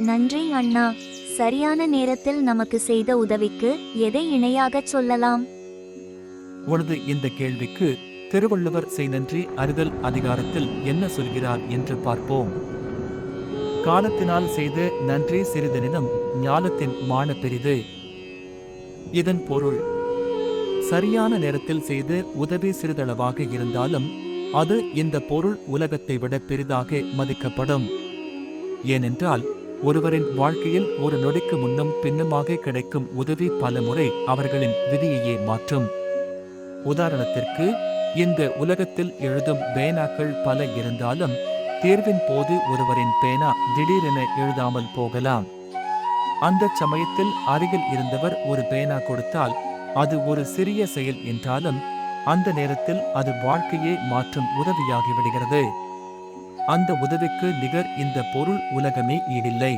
நன்றி அண்ணா. சரியான நேரத்தில் நமக்கு செய்த உதவிக்கு எதை இணையாகச் சொல்லலாம்? உனது இந்த கேள்விக்கு திருவள்ளுவர் செய் நன்றி அறிதல் அதிகாரத்தில் என்ன சொல்கிறார் என்று பார்ப்போம். காலத்தினால் செய்து நன்றி சிறிதெனினும் ஞாலத்தின் மான பெரிது. இதன் பொருள், சரியான நேரத்தில் செய்து உதவி சிறிதளவாக இருந்தாலும் அது இந்த பொருள் உலகத்தை விட பெரிதாக மதிக்கப்படும். ஏனென்றால் ஒருவரின் வாழ்க்கையில் ஒரு நொடிக்கு முன்னும் பின்னுமாக கிடைக்கும் உதவி பல முறை அவர்களின் விதியையே மாற்றும். உதாரணத்திற்கு, இந்த உலகத்தில் எழுதும் பேனாக்கள் பல இருந்தாலும் தேர்வின் போது ஒருவரின் பேனா திடீரென எழுதாமல் போகலாம். அந்த சமயத்தில் அருகில் இருந்தவர் ஒரு பேனா கொடுத்தால் அது ஒரு சிறிய செயல் என்றாலும் அந்த நேரத்தில் அது வாழ்க்கையே மாற்றும் உதவியாகிவிடுகிறது. அந்த உதவிக்கு நிகர் இந்த பொருள் உலகமே ஈடில்லை.